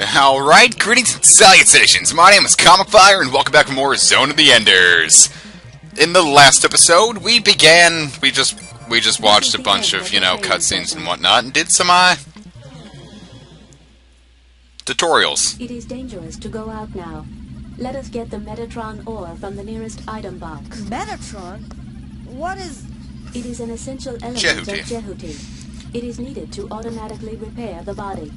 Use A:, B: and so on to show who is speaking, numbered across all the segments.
A: Alright, greetings and salutations. My name is Comic Fire, and welcome back for more Zone of the Enders. In the last episode, we just watched a bunch of, cutscenes and whatnot, and did some, tutorials.
B: It is dangerous to go out now. Let us get the Metatron ore from the nearest item box.
C: Metatron? What is...
B: It is an essential element of Jehuti. It is needed to automatically repair the body.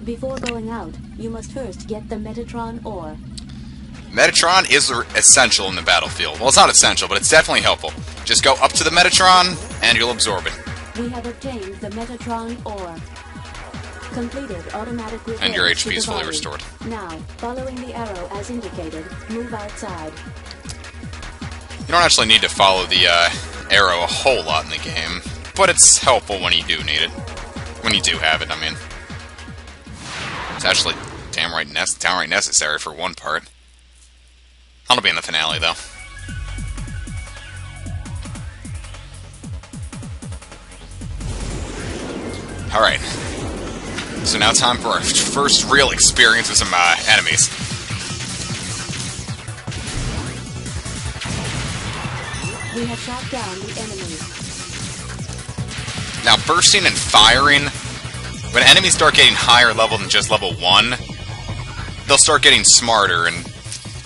B: Before going out, you must first get the Metatron ore.
A: Metatron is essential in the battlefield. Well, it's not essential, but it's definitely helpful. Just go up to the Metatron, and you'll absorb it.
B: We have obtained the Metatron ore. Completed automatic repair.
A: And your HP is fully restored.
B: Now, following the arrow as indicated, move outside.
A: You don't actually need to follow the arrow a whole lot in the game, but it's helpful when you do need it. When you do have it, I mean. It's actually downright necessary for one part. That'll be in the finale, though. Alright. So now time for our first real experience with some enemies.
B: We have shot down the enemy.
A: Now, bursting and firing, when enemies start getting higher level than just level 1, they'll start getting smarter, and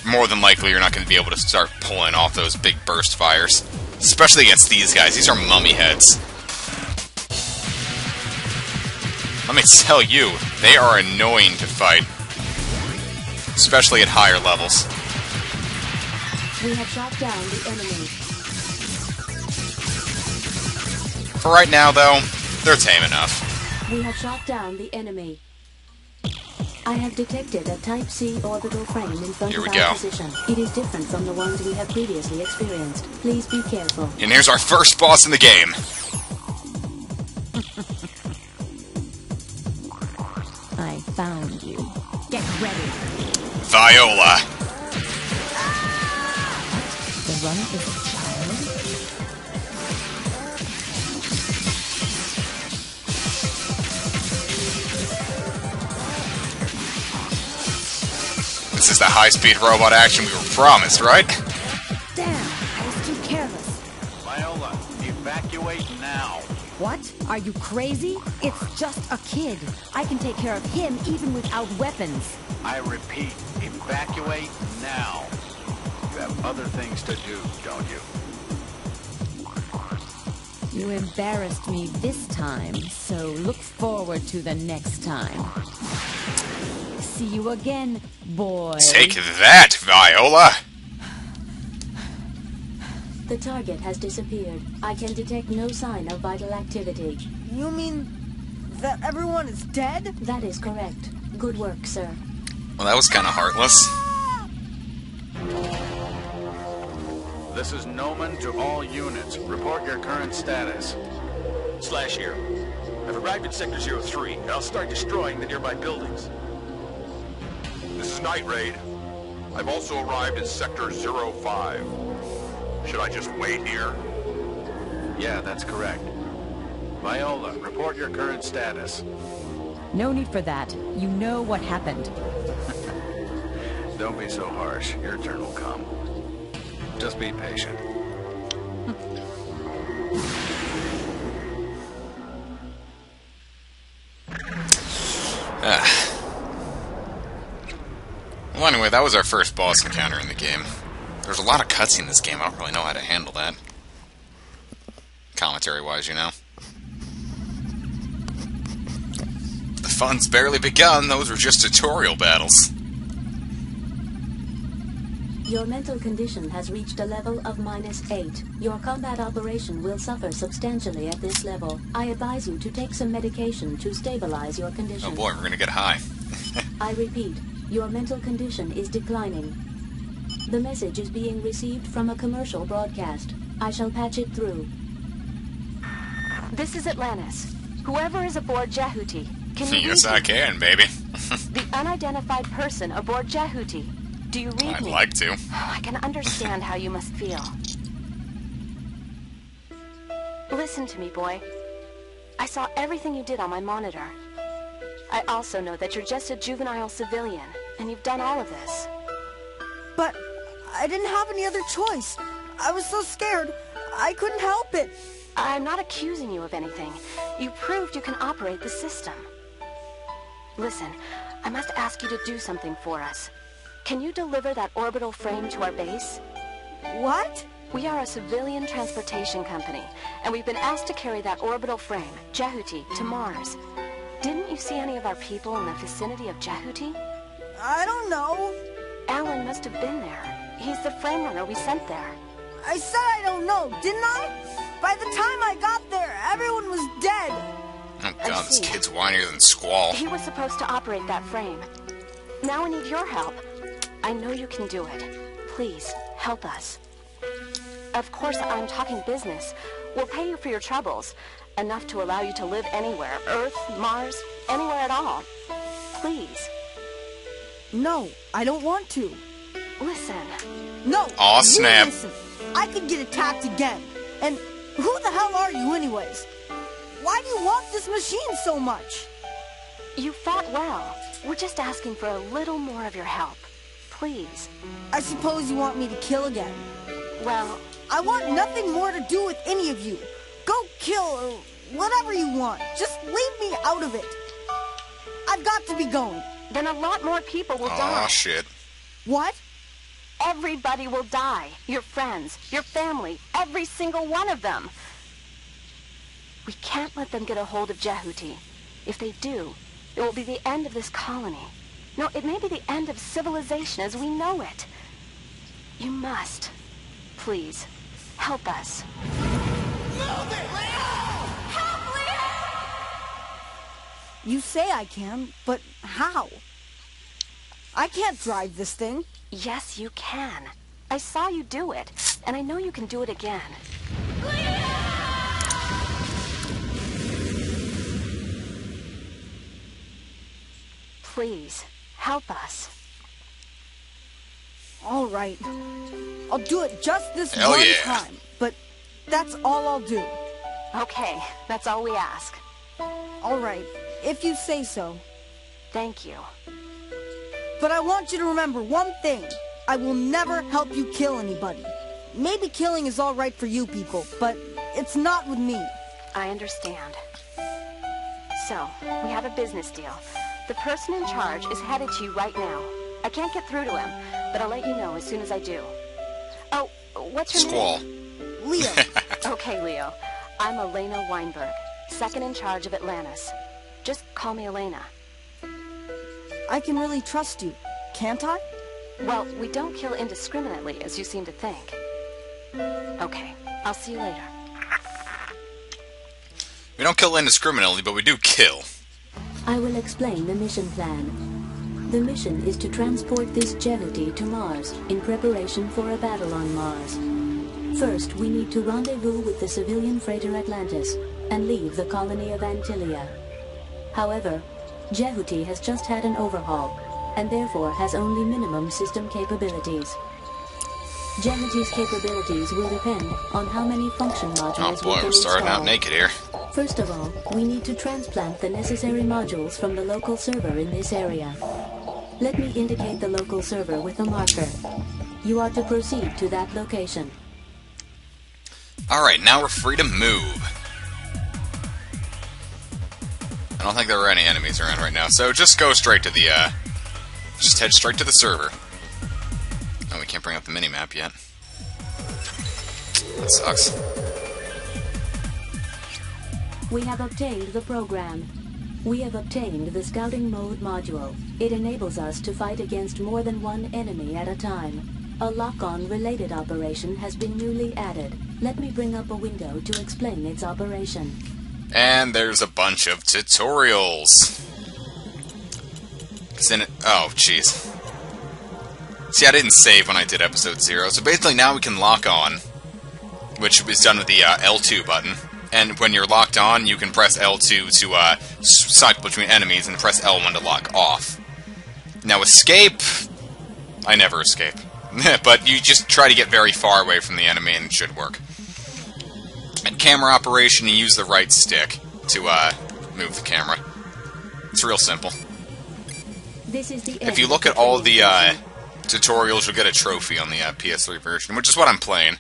A: more than likely you're not going to be able to start pulling off those big burst fires. Especially against these guys. These are mummy heads. Let me tell you, they are annoying to fight. Especially at higher levels.
B: We have shot down the enemy.
A: For right now, though, they're tame enough.
B: We have shot down the enemy. I have detected a Type C orbital frame in front of our position. It is different from the ones we have previously experienced. Please be careful.
A: And here's our first boss in the game.
C: I found you. Get ready.
A: Viola.
C: The runner is a child?
A: This is the high-speed robot action we were promised, right?
C: Damn, I was too careless.
D: Viola, evacuate now.
C: What? Are you crazy? It's just a kid. I can take care of him even without weapons.
D: I repeat, evacuate now. You have other things to do, don't you?
C: You embarrassed me this time, so look forward to the next time. See you again, boy.
A: Take that, Viola!
B: The target has disappeared. I can detect no sign of vital activity.
C: You mean that everyone is dead?
B: That is correct. Good work, sir.
A: Well, that was kind of heartless.
D: This is Noman to all units. Report your current status.
E: Slash here. I've arrived at Sector 03, and I'll start destroying the nearby buildings.
F: This is Night Raid. I've also arrived at Sector 05. Should I just wait here?
D: Yeah, that's correct. Viola, report your current status.
C: No need for that. You know what happened.
D: Don't be so harsh. Your turn will come. Just be patient.
A: Well, anyway, that was our first boss encounter in the game. There's a lot of cutscene in this game. I don't really know how to handle that. Commentary-wise, you know. The fun's barely begun. Those were just tutorial battles.
B: Your mental condition has reached a level of -8. Your combat operation will suffer substantially at this level. I advise you to take some medication to stabilize your condition.
A: Oh boy, we're gonna get high.
B: I repeat, your mental condition is declining. The message is being received from a commercial broadcast. I shall patch it through.
G: This is Atlantis. Whoever is aboard Jehuti, can you
A: Yes,
G: read
A: I
G: me?
A: can, baby.
G: The unidentified person aboard Jehuti. Do you read
A: I'd
G: me?
A: like to.
G: I can understand how you must feel. Listen to me, boy. I saw everything you did on my monitor. I also know that you're just a juvenile civilian, and you've done all of this.
H: But I didn't have any other choice. I was so scared, I couldn't help it.
G: I'm not accusing you of anything. You proved you can operate the system. Listen, I must ask you to do something for us. Can you deliver that orbital frame to our base?
H: What?
G: We are a civilian transportation company, and we've been asked to carry that orbital frame, Jehuti, to Mars. Didn't you see any of our people in the vicinity of Jehuti?
H: I don't know.
G: Alan must have been there. He's the frame runner we sent there.
H: I said I don't know, didn't I? By the time I got there, everyone was dead.
A: Oh god, this kid's whinier than Squall.
G: He was supposed to operate that frame. Now we need your help. I know you can do it. Please, help us. Of course, I'm talking business. We'll pay you for your troubles. Enough to allow you to live anywhere. Earth, Mars, anywhere at all. Please.
H: No, I don't want to.
G: Listen.
H: No.
A: Aw, snap.
H: Listen. I could get attacked again. And who the hell are you anyways? Why do you want this machine so much?
G: You fought well. We're just asking for a little more of your help. Please.
H: I suppose you want me to kill again.
G: Well,
H: I want nothing more to do with any of you. Go kill or whatever you want. Just leave me out of it. I've got to be going.
G: then a lot more people will die.
A: Aw, shit.
H: What?
G: Everybody will die. Your friends, your family, every single one of them. We can't let them get a hold of Jehuti. If they do, it will be the end of this colony. No, it may be the end of civilization as we know it. You must, please, help us.
H: Move it, Leo! Help, Leo! You say I can, but how? I can't drive this thing.
G: Yes, you can. I saw you do it, and I know you can do it again. Please, help us.
H: All right. I'll do it just this
A: Hell
H: one
A: yeah.
H: time, but that's all I'll do.
G: Okay, that's all we ask.
H: All right, if you say so.
G: Thank you.
H: But I want you to remember one thing. I will never help you kill anybody. Maybe killing is all right for you people, but it's not with me.
G: I understand. So, we have a business deal. The person in charge is headed to you right now. I can't get through to him, but I'll let you know as soon as I do. Oh, what's your
A: Squall.
G: name?
H: Leo.
G: Okay, Leo. I'm Elena Weinberg, second in charge of Atlantis. Just call me Elena.
H: I can really trust you, can't I?
G: Well, we don't kill indiscriminately, as you seem to think. Okay, I'll see you later.
A: We don't kill indiscriminately, but we do kill.
B: I will explain the mission plan. The mission is to transport this Jehuti to Mars in preparation for a battle on Mars. First, we need to rendezvous with the civilian freighter Atlantis and leave the colony of Antilia. However, Jehuti has just had an overhaul and therefore has only minimum system capabilities. Jehuti's capabilities will depend on how many function
A: Oh
B: modules
A: boy,
B: we can
A: we're starting out
B: install.
A: naked here.
B: First of all, we need to transplant the necessary modules from the local server in this area. Let me indicate the local server with a marker. You are to proceed to that location.
A: Alright, now we're free to move. I don't think there are any enemies around right now, so just go straight to the, just head straight to the server. Oh, we can't bring up the minimap yet. That sucks.
B: We have obtained the program. We have obtained the scouting mode module. It enables us to fight against more than one enemy at a time. A lock-on related operation has been newly added. Let me bring up a window to explain its operation.
A: And there's a bunch of tutorials. Oh, jeez. See, I didn't save when I did episode 0, so basically now we can lock on, which was done with the L2 button. And when you're locked on, you can press L2 to cycle between enemies and press L1 to lock off. Now escape, I never escape. But you just try to get very far away from the enemy and it should work. And camera operation, you use the right stick to move the camera. It's real simple.
B: This is the
A: If you look at all the tutorials, you'll get a trophy on the PS3 version, which is what I'm playing.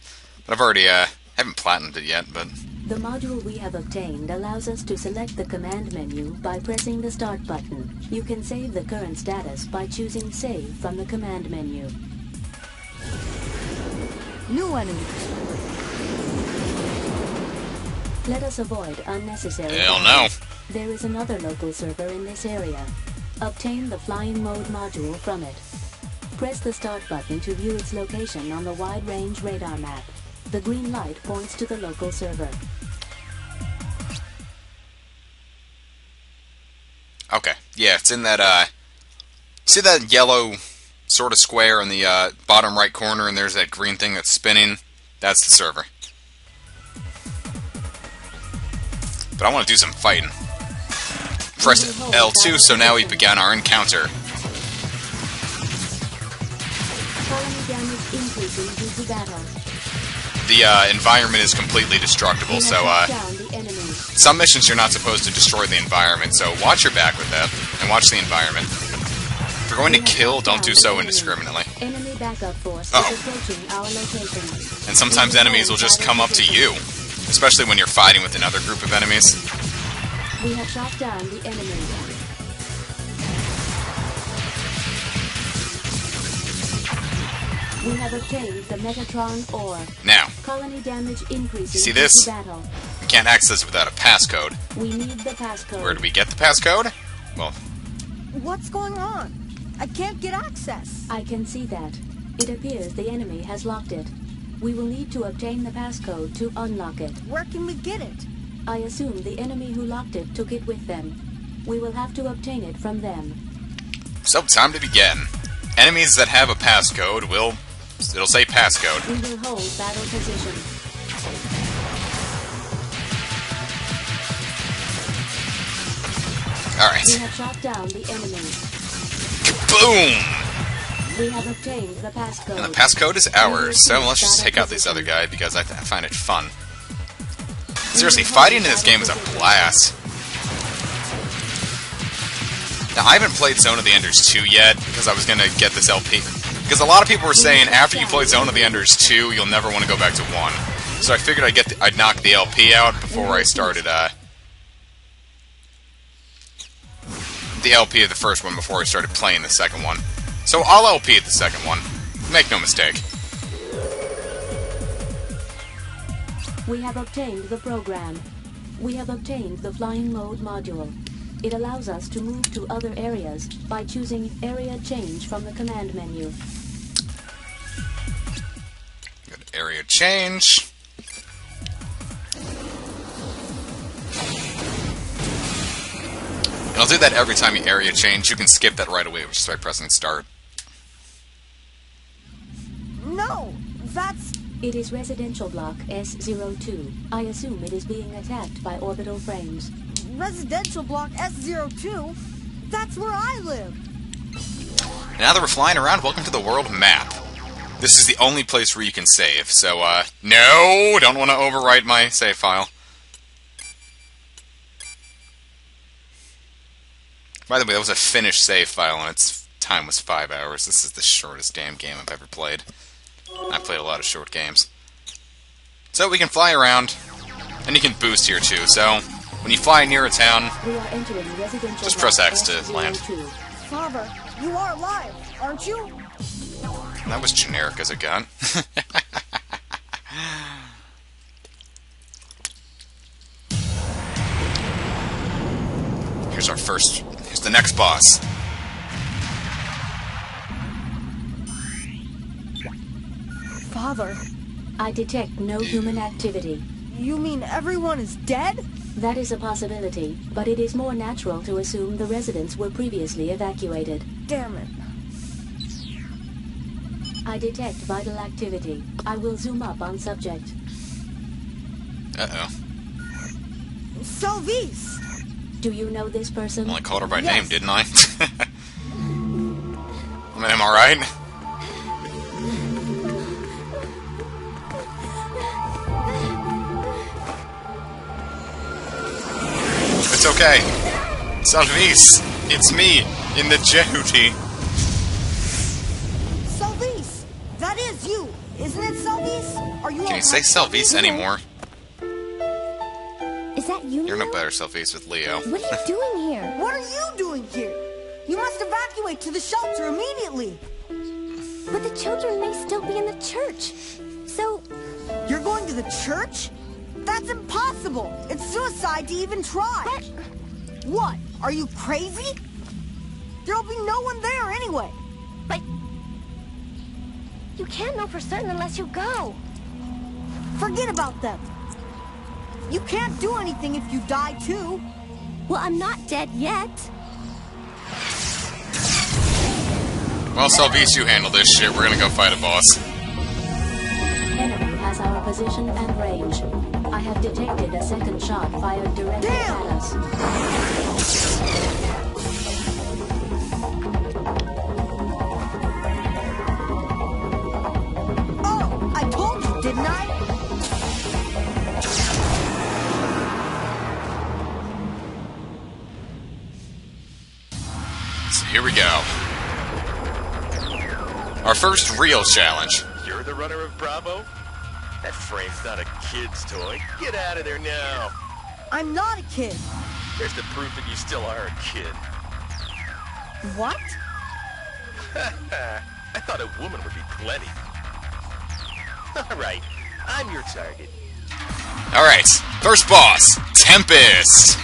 A: But I've already haven't platinumed it yet, but...
B: The module we have obtained allows us to select the command menu by pressing the Start button. You can save the current status by choosing Save from the command menu.
H: New enemy.
B: Let us avoid unnecessary...
A: Hell no.
B: There is another local server in this area. Obtain the flying mode module from it. Press the Start button to view its location on the wide-range radar map. The green light points to the local server.
A: Okay, yeah, it's in that, see that yellow sort of square in the bottom right corner, and there's that green thing that's spinning? That's the server. But I want to do some fighting. Press L2, so now we began our encounter.
B: Colony damage increasing due to battle.
A: The environment is completely destructible, so
B: Down the enemy.
A: some missions you're not supposed to destroy the environment, so watch your back with that, and watch the environment. If you're going to kill, don't do so indiscriminately.
B: Enemy backup force
A: Uh-oh.
B: is approaching our location.
A: And sometimes enemies will just come up to you, especially when you're fighting with another group of enemies.
B: We have shot down the enemy. We have obtained the Megatron ore.
A: Now,
B: Colony damage increasing
A: see
B: due
A: this?
B: to battle.
A: we can't access without a passcode.
B: We need the passcode.
A: Where do we get the passcode? Well,
H: What's going on? I can't get access.
B: I can see that. It appears the enemy has locked it. We will need to obtain the passcode to unlock it.
H: Where can we get it?
B: I assume the enemy who locked it took it with them. We will have to obtain it from them.
A: so time to begin. Enemies that have a passcode will... it'll say passcode.
B: We will hold battle position.
A: Alright.
B: We have shot down the enemy.
A: Boom!
B: We have obtained the passcode.
A: And the passcode is ours, so let's just take out this other guy because I find it fun. Seriously, fighting in this game is a blast. Now, I haven't played Zone of the Enders 2 yet because I was going to get this LP. Because a lot of people were saying after you play Zone of the Enders 2, you'll never want to go back to 1. So I figured I'd knock the LP out before I started, the LP of the first one before I started playing the second one. So I'll LP at the second one. Make no mistake.
B: We have obtained the program. We have obtained the flying mode module. It allows us to move to other areas by choosing area change from the command menu.
A: Good area change. And I'll do that every time you area change. You can skip that right away just by pressing start.
H: No, that's...
B: It is residential block S02. I assume it is being attacked by orbital frames.
H: residential block S02. That's where I live.
A: Now that we're flying around, welcome to the world map. This is the only place where you can save, so, no! Don't want to overwrite my save file. By the way, that was a finished save file, and its time was 5 hours. This is the shortest damn game I've ever played. I've played a lot of short games. So we can fly around, and you can boost here too, so when you fly near a town,
B: We are entering residential
A: just press
B: block
A: X to
B: S02.
A: land.
H: Father, you are alive, aren't you?
A: That was generic as a gun. Here's the next boss.
H: Father,
B: I detect no human activity.
H: you mean everyone is dead?
B: That is a possibility, but it is more natural to assume the residents were previously evacuated.
H: Damn it.
B: I detect vital activity. I will zoom up on subject.
A: Uh-oh.
H: Selvice!
B: Do you know this person?
A: Only called her by
H: Yes.
A: name, didn't I? I mean, am I right? It's okay. Salvis! It's me, in the Jehuti.
H: Salvis! That is you, isn't it, Salvis? Are you
A: Can you say Salvis anymore?
C: Is that you?
A: You're no
C: Leo?
A: better Salvis with Leo.
C: What are you doing here?
H: What are you doing here? You must evacuate to the shelter immediately.
C: But the children may still be in the church. So...
H: You're going to the church? That's impossible. It's suicide to even try.
C: But...
H: What? Are you crazy? There'll be no one there anyway.
C: But... You can't know for certain unless you go.
H: Forget about them. You can't do anything if you die too.
C: Well, I'm not dead yet.
A: Well, Salvis, you handle this shit. We're gonna go fight a boss.
B: Enemy has our position and range. I have detected a second shot fired directly at us.
H: Oh, I told you, didn't I?
A: So here we go. Our first real challenge.
E: You're the runner of Bravo? That frame's not a kid's toy. Get out of there now.
H: I'm not a kid.
E: There's the proof that you still are a kid.
H: What?
E: I thought a woman would be plenty. Alright, I'm your target.
A: Alright, first boss, Tempest.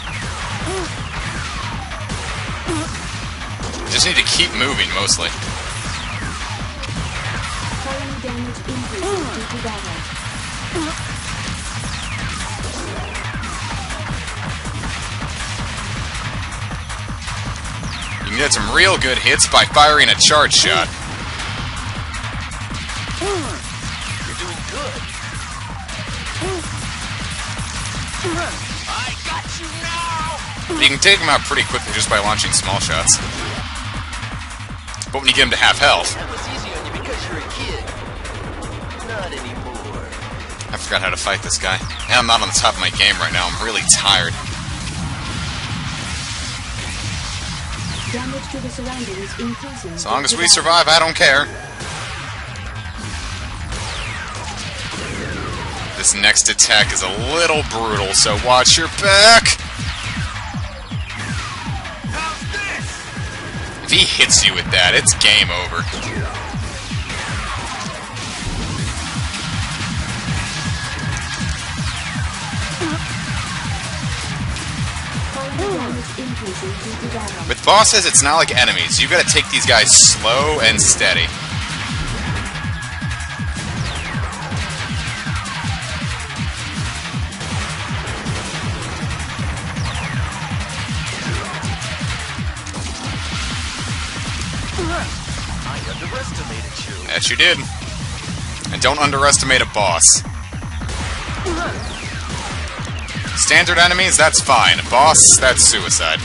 A: Just need to keep moving, mostly.
B: Fire damage increasing due to battle.
A: You can get some real good hits by firing a charge shot.
E: You're doing good. I got you now!
A: You can take them out pretty quickly just by launching small shots. But when you get them to half health...
E: That was easy on you because you're a kid. Not anymore.
A: I forgot how to fight this guy. And I'm not on the top of my game right now. I'm really tired.
B: Damage to the surroundings increasing.
A: As long as we survive, I don't care. This next attack is a little brutal, so watch your back! If he hits you with that, it's game over. With bosses, it's not like enemies. You've got to take these guys slow and steady.
E: I underestimated you.
A: That you did. And don't underestimate a boss. Standard enemies, that's fine. A boss, that's suicide.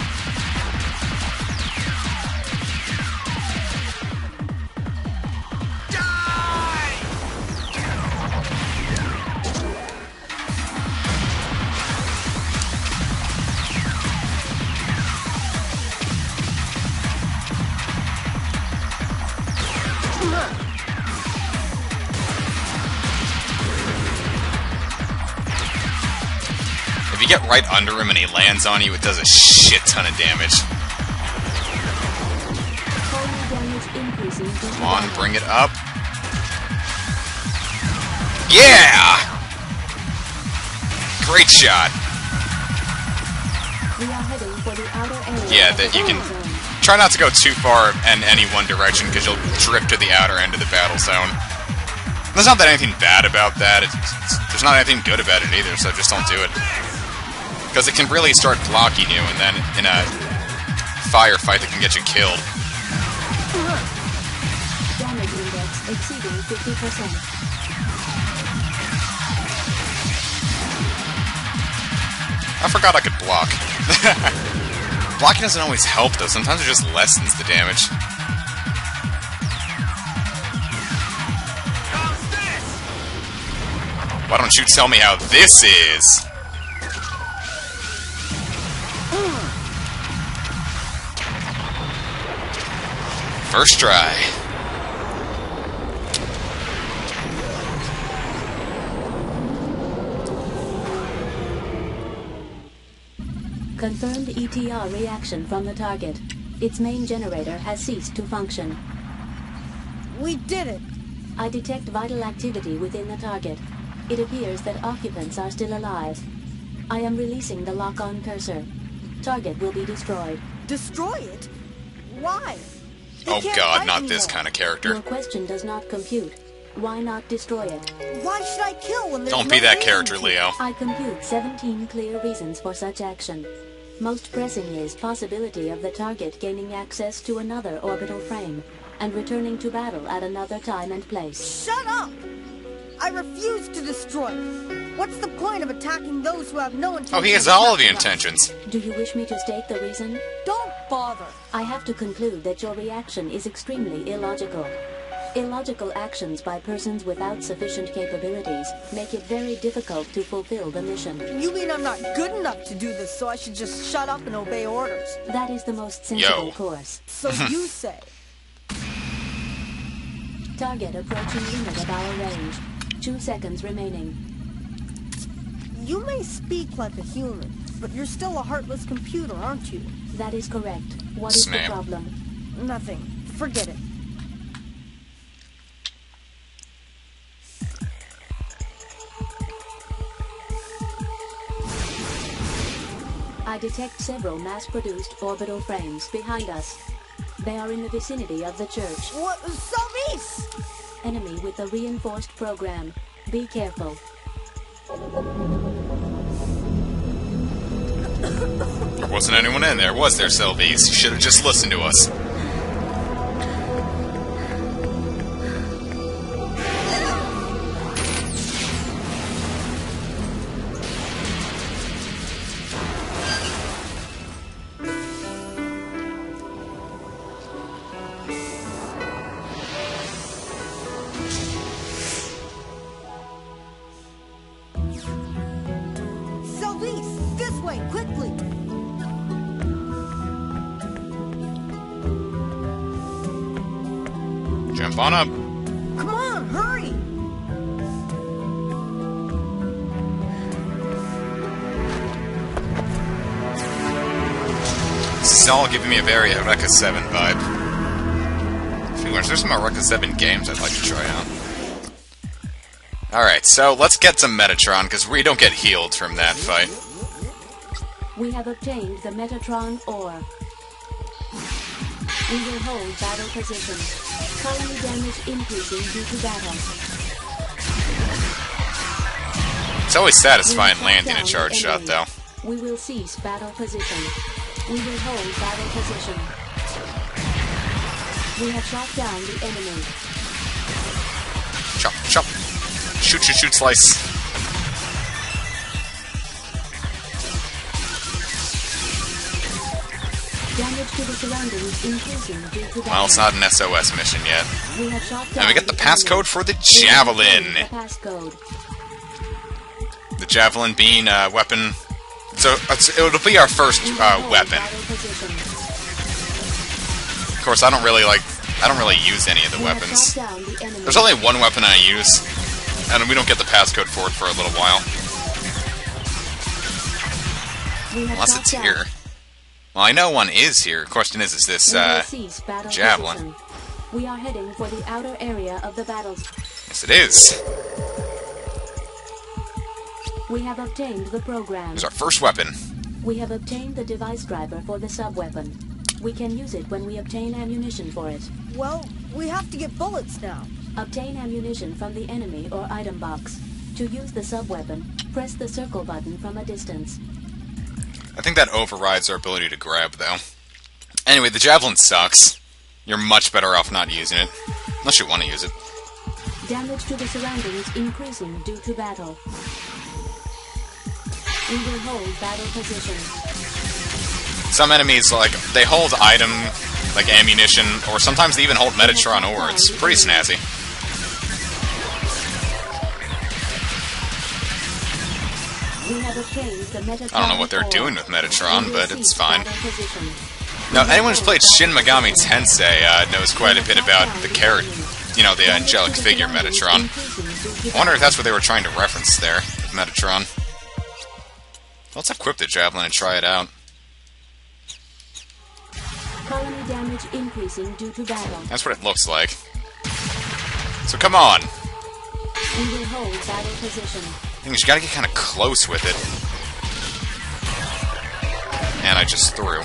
A: If you get right under him and he lands on you, it does a shit ton of damage. Come on, bring it up. Yeah! Great shot. Yeah, that you can try not to go too far in any one direction because you'll drift to the outer end of the battle zone. There's not that anything bad about that. There's not anything good about it either, so just don't do it. Because it can really start blocking you, and then in a firefight that can get you killed.
B: Damage index exceeding 50%.
A: I forgot I could block. Blocking doesn't always help, though. Sometimes it just lessens the damage. Why don't you tell me how this is? First try.
B: Confirmed ETR reaction from the target. Its main generator has ceased to function.
H: We did it!
B: I detect vital activity within the target. It appears that occupants are still alive. I am releasing the lock-on cursor. Target will be destroyed.
H: Destroy it? Why? They
A: Oh
H: can't
A: god,
H: fight
A: not this
H: anymore.
A: kind of character.
B: Your question does not compute. Why not destroy it?
H: Why should I kill when there's
A: Don't
H: no
A: be that
H: reason
A: character,
H: to?
A: Leo.
B: I compute 17 clear reasons for such action. Most pressing is possibility of the target gaining access to another orbital frame and returning to battle at another time and place.
H: Shut up! I refuse to destroy it. What's the point of attacking those who have no intention?
A: Oh, he has
H: of
A: all of the
H: attacking us?
A: intentions.
B: Do you wish me to state the reason?
H: Don't bother.
B: I have to conclude that your reaction is extremely illogical. Illogical actions by persons without sufficient capabilities make it very difficult to fulfill the mission.
H: You mean I'm not good enough to do this, so I should just shut up and obey orders?
B: That is the most sensible
A: Yo.
B: course.
H: So you say.
B: Target approaching limit of our range. 2 seconds remaining.
H: You may speak like a human, but you're still a heartless computer, aren't you?
B: That is correct. What is the
A: Snap.
B: problem?
H: Nothing. Forget it.
B: I detect several mass-produced orbital frames behind us. They are in the vicinity of the church.
H: What? Southeast!
B: Enemy with a reinforced program. Be careful.
A: There wasn't anyone in there, was there, Sylvies? You should have just listened to us.
H: Southeast! This way, quickly!
A: Jump on up.
H: Come on, hurry!
A: This is all giving me a very Eureka 7 vibe. There's some Eureka 7 games I'd like to try out. Alright, so let's get some Metatron, because we don't get healed from that fight.
B: We have obtained the Metatron ore. We will hold battle position. Colony damage increasing due to battle.
A: It's always
B: We
A: satisfying
B: have
A: landing a
B: shut down
A: charge
B: the
A: shot,
B: enemy.
A: though.
B: We will cease battle position. We will hold battle position. We have shot down the enemy.
A: Chop, chop. Shoot, shoot, shoot, slice.
B: Damage to the surroundings increasing due to battle.
A: Well, it's not an SOS mission yet.
B: We have shot down
A: And we get the
B: enemy.
A: passcode for the
B: We have
A: Javelin.
B: obtained the passcode.
A: The Javelin being a weapon. So it'll be our first
B: We will hold
A: weapon.
B: battle position.
A: Of course, I don't really use any of the
B: We have
A: weapons.
B: shot down the enemy.
A: There's only one weapon I use, and we don't get the passcode for it for a little while.
B: We have
A: Unless
B: shot
A: it's
B: down.
A: here. Well, I know one is here. Question is this,
B: We will cease battle
A: Javelin?
B: position. We are heading for the outer area of the battle.
A: Yes, it is.
B: We have obtained the program.
A: Here's our first weapon.
B: We have obtained the device driver for the sub-weapon. We can use it when we obtain ammunition for it.
H: Well, we have to get bullets now.
B: Obtain ammunition from the enemy or item box. To use the sub-weapon, press the circle button from a distance.
A: I think that overrides our ability to grab, though. Anyway, the Javelin sucks. You're much better off not using it. Unless you want to use it.
B: Damage to the surroundings increasing due to battle. We will hold battle position.
A: Some enemies, like, they hold item, like ammunition, or sometimes they even hold Metatron ore. It's pretty snazzy.
B: We have obtained the Metatron
A: I don't know what they're
B: ore.
A: doing with Metatron,
B: We will
A: but it's
B: cease
A: fine.
B: battle position.
A: Now, anyone who's played Shin Megami Tensei knows quite a bit about the character, you know, the angelic figure Metatron. I wonder if that's what they were trying to reference there, Metatron. Let's equip the Javelin and try it out.
B: Colony damage increasing due to battle.
A: That's what it looks like. So come on!
B: We will hold battle position.
A: Thing is, you gotta get kind of close with it. And I just threw.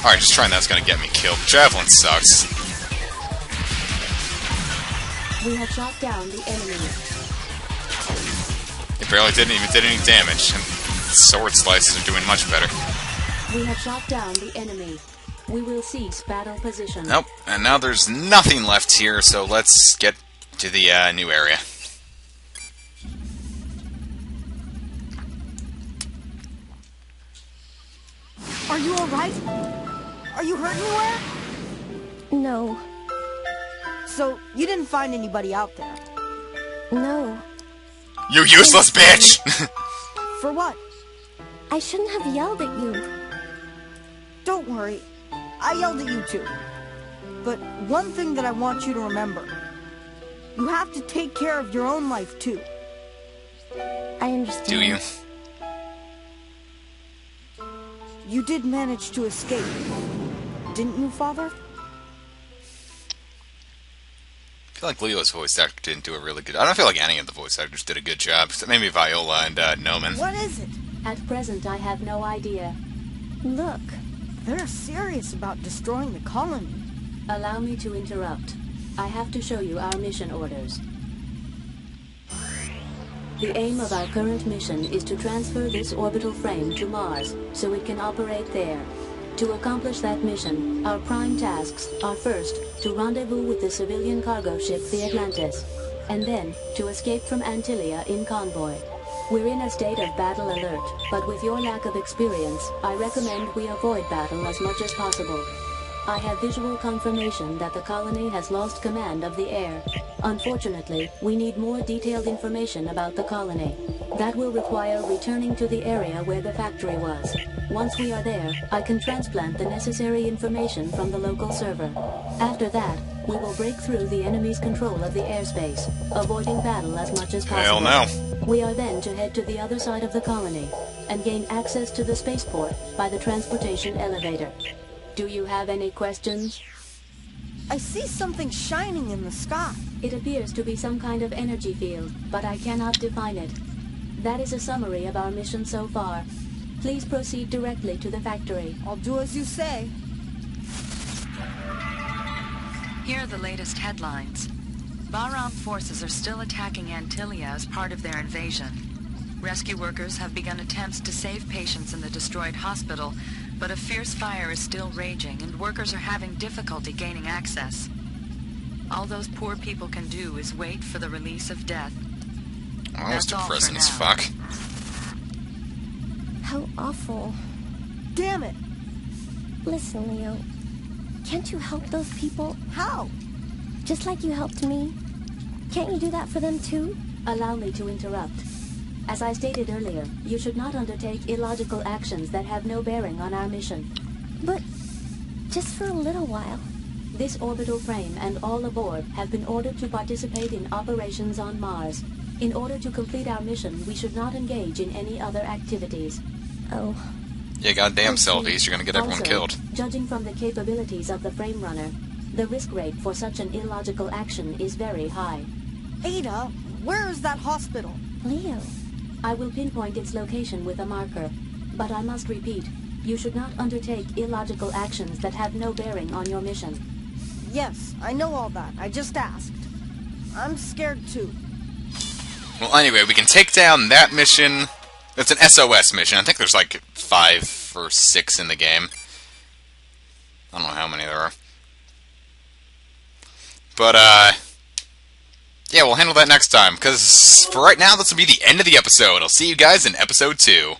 A: Alright, just trying that's gonna get me killed. Javelin sucks.
B: We have shot down the enemy.
A: It barely did any damage, and sword slices are doing much better.
B: We have shot down the enemy. We will cease battle position.
A: Nope, and now there's nothing left here, so let's get to the new area.
H: Are you alright? Are you hurt anywhere?
I: No.
H: So, you didn't find anybody out there?
I: No.
A: You useless bitch!
H: For what?
I: I shouldn't have yelled at you.
H: Don't worry. I yelled at you too. But one thing that I want you to remember. You have to take care of your own life too.
I: I understand.
A: Do you?
H: You did manage to escape. Didn't you, Father?
A: I feel like Leo's voice actor didn't do a really good... I don't feel like any of the voice actors did a good job, except maybe Viola and Noman.
H: What is it?
B: At present, I have no idea.
I: Look.
H: They're serious about destroying the colony.
B: Allow me to interrupt. I have to show you our mission orders. The aim of our current mission is to transfer this orbital frame to Mars, so it can operate there. To accomplish that mission, our prime tasks are first, to rendezvous with the civilian cargo ship the Atlantis, and then, to escape from Antillia in convoy. We're in a state of battle alert, but with your lack of experience, I recommend we avoid battle as much as possible. I have visual confirmation that the colony has lost command of the air. Unfortunately, we need more detailed information about the colony. That will require returning to the area where the factory was. Once we are there, I can transplant the necessary information from the local server. After that, we will break through the enemy's control of the airspace, avoiding battle as much as possible.
A: Hell no.
B: We are then to head to the other side of the colony, and gain access to the spaceport by the transportation elevator. Do you have any questions?
H: I see something shining in the sky.
B: It appears to be some kind of energy field, but I cannot define it. That is a summary of our mission so far. Please proceed directly to the factory.
H: I'll do as you say.
J: Here are the latest headlines. Bahram forces are still attacking Antillia as part of their invasion. Rescue workers have begun attempts to save patients in the destroyed hospital, but a fierce fire is still raging and workers are having difficulty gaining access. All those poor people can do is wait for the release of death.
A: Oh, that's
J: That's all for
A: depressing as
J: now.
A: fuck.
I: How awful.
H: Damn it.
I: Listen, Leo. Can't you help those people?
H: How?
I: Just like you helped me? Can't you do that for them too?
B: Allow me to interrupt. As I stated earlier, you should not undertake illogical actions that have no bearing on our mission.
I: But just for a little while.
B: This orbital frame and all aboard have been ordered to participate in operations on Mars. In order to complete our mission, we should not engage in any other activities.
I: Oh.
A: Yeah, goddamn selfies, you're gonna get everyone
B: Also,
A: killed.
B: Judging from the capabilities of the frame runner, the risk rate for such an illogical action is very high.
H: Ada, where is that hospital?
I: Leo.
B: I will pinpoint its location with a marker, but I must repeat, you should not undertake illogical actions that have no bearing on your mission.
H: Yes, I know all that. I just asked. I'm scared too.
A: Well, anyway, we can take down that mission. It's an SOS mission. I think there's like 5 or 6 in the game. I don't know how many there are. But, yeah, we'll handle that next time, because for right now, this will be the end of the episode. I'll see you guys in episode 2.